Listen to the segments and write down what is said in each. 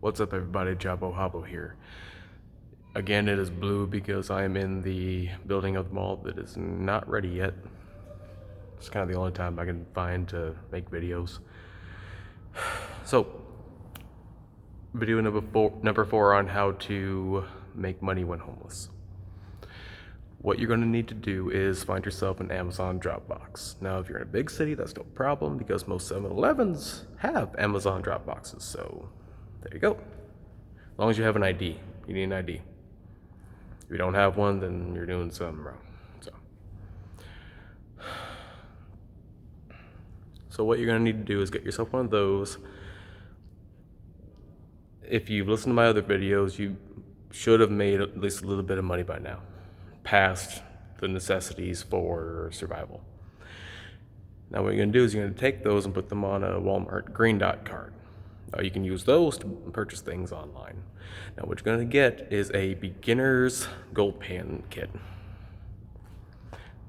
What's up, everybody? Jabo Habo here. Again, it is blue because I am in the building of the mall that is not ready yet. It's kind of the only time I can find to make videos. So, video number four on how to make money when homeless. What you're going to need to do is find yourself an Amazon Dropbox. Now, if you're in a big city, that's no problem because most 7-Elevens have Amazon Dropboxes. So, there you go. As long as you have an ID, you need an ID. If you don't have one, then you're doing something wrong. So what you're gonna need to do is get yourself one of those. If you've listened to my other videos, you should have made at least a little bit of money by now, past the necessities for survival. Now what you're gonna do is you're gonna take those and put them on a Walmart Green Dot card. Now you can use those to purchase things online. Now what you're gonna get is a beginner's gold pan kit.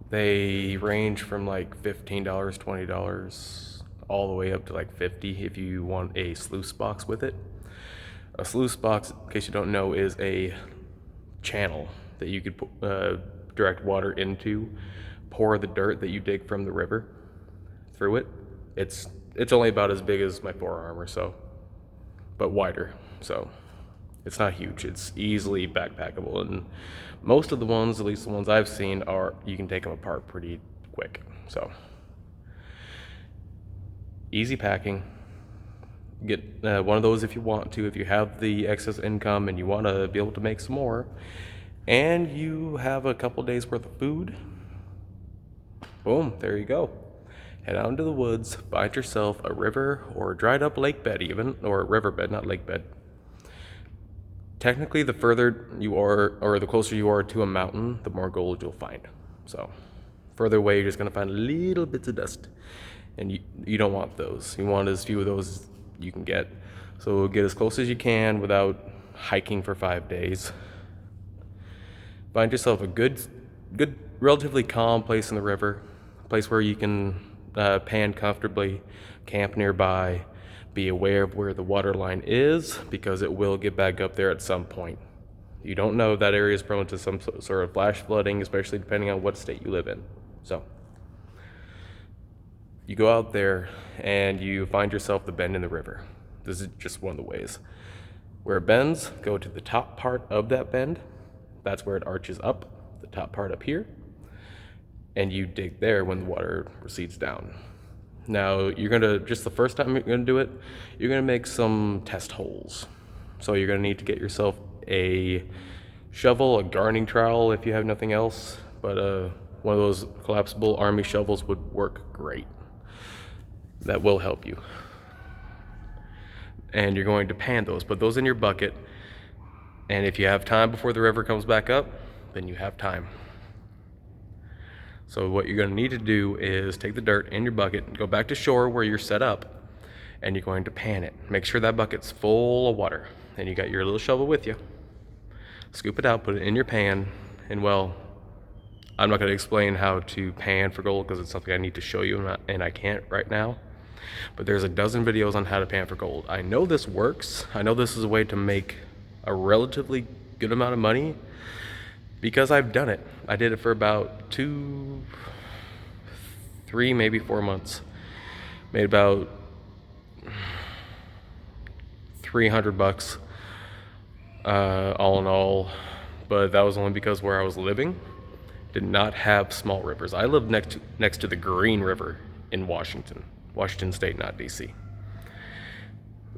They range from like $15, $20, all the way up to like $50 if you want a sluice box with it. A sluice box, in case you don't know, is a channel that you could direct water into, pour the dirt that you dig from the river through it. It's only about as big as my forearm or so, but wider. So it's not huge. It's easily backpackable, and most of the ones, at least the ones I've seen, are you can take them apart pretty quick. So easy packing. Get one of those if you want to, if you have the excess income and you want to be able to make some more, and you have a couple days worth of food. Boom, there you go. Head out into the woods, find yourself a river or a dried up lake bed even, or a riverbed, not lake bed. Technically, the further you are, or the closer you are to a mountain, the more gold you'll find. So, further away, you're just gonna find little bits of dust, and you don't want those. You want as few of those as you can get. So get as close as you can without hiking for 5 days. Find yourself a good, relatively calm place in the river, a place where you can pan comfortably, camp nearby. Be aware of where the water line is because it will get back up there at some point. You don't know if that area is prone to some sort of flash flooding, especially depending on what state you live in. So you go out there and you find yourself the bend in the river. This is just one of the ways. Where it bends, go to the top part of that bend. That's where it arches up, the top part up here. And you dig there when the water recedes down. Now, just the first time you're gonna do it, you're gonna make some test holes. So you're gonna need to get yourself a shovel, a gardening trowel if you have nothing else, but one of those collapsible army shovels would work great. That will help you. And you're going to pan those, put those in your bucket, and if you have time before the river comes back up, then you have time. So what you're going to need to do is take the dirt in your bucket and go back to shore where you're set up, and you're going to pan it. Make sure that bucket's full of water, and you got your little shovel with you. Scoop it out, put it in your pan, and well, I'm not going to explain how to pan for gold because it's something I need to show you, and I can't right now. But there's a dozen videos on how to pan for gold. I know this works. I know this is a way to make a relatively good amount of money because I've done it. I did it for about 2, 3, maybe 4 months. Made about $300 all in all, but that was only because where I was living did not have small rivers. I lived next to the Green River in Washington State, not DC.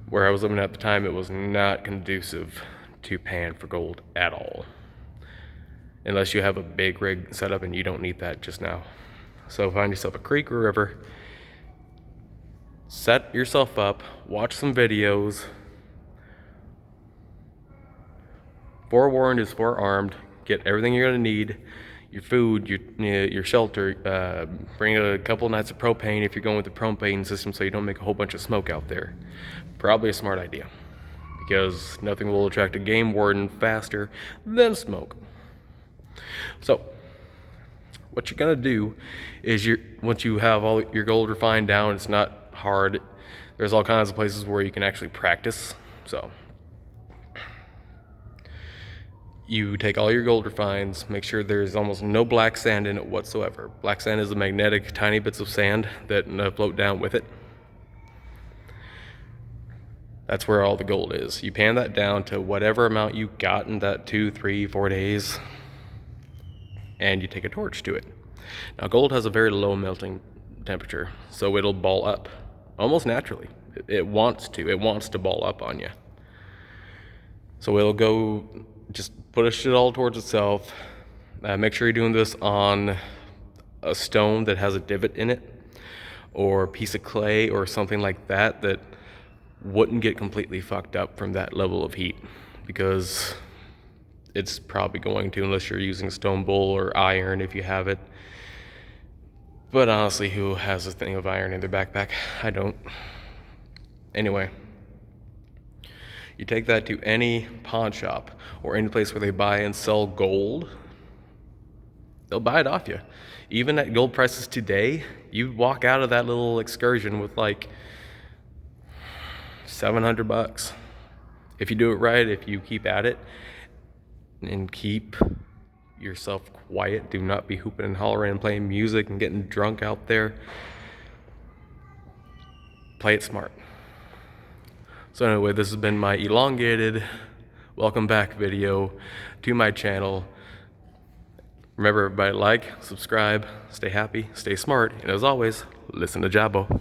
Where I was living at the time, it was not conducive to pan for gold at all. Unless you have a big rig set up, and you don't need that just now. So find yourself a creek or river, set yourself up, watch some videos. Forewarned is forearmed. Get everything you're gonna need. Your food, your shelter, bring a couple nights of propane if you're going with the propane system so you don't make a whole bunch of smoke out there. Probably a smart idea because nothing will attract a game warden faster than smoke. So what you're gonna do is once you have all your gold refined down, it's not hard. There's all kinds of places where you can actually practice. So You take all your gold refines, make sure there's almost no black sand in it whatsoever. Black sand is the magnetic tiny bits of sand that float down with it. That's where all the gold is. You pan that down to whatever amount you got in that 2, 3, 4 days, and you take a torch to it. Now, gold has a very low melting temperature, so it'll ball up almost naturally. It wants to ball up on you. So it'll go, just push it all towards itself. Make sure you're doing this on a stone that has a divot in it, or a piece of clay or something like that that wouldn't get completely fucked up from that level of heat, because it's probably going to, unless you're using stone bowl or iron if you have it. But honestly, who has a thing of iron in their backpack? I don't. Anyway, you take that to any pawn shop or any place where they buy and sell gold, they'll buy it off you. Even at gold prices today, you walk out of that little excursion with like $700. If you do it right, if you keep at it and keep yourself quiet, do not be hooping and hollering and playing music and getting drunk out there. Play it smart. So anyway, this has been my elongated welcome back video to my channel. Remember, everybody, like, subscribe, stay happy, stay smart, and as always, listen to Jabbo.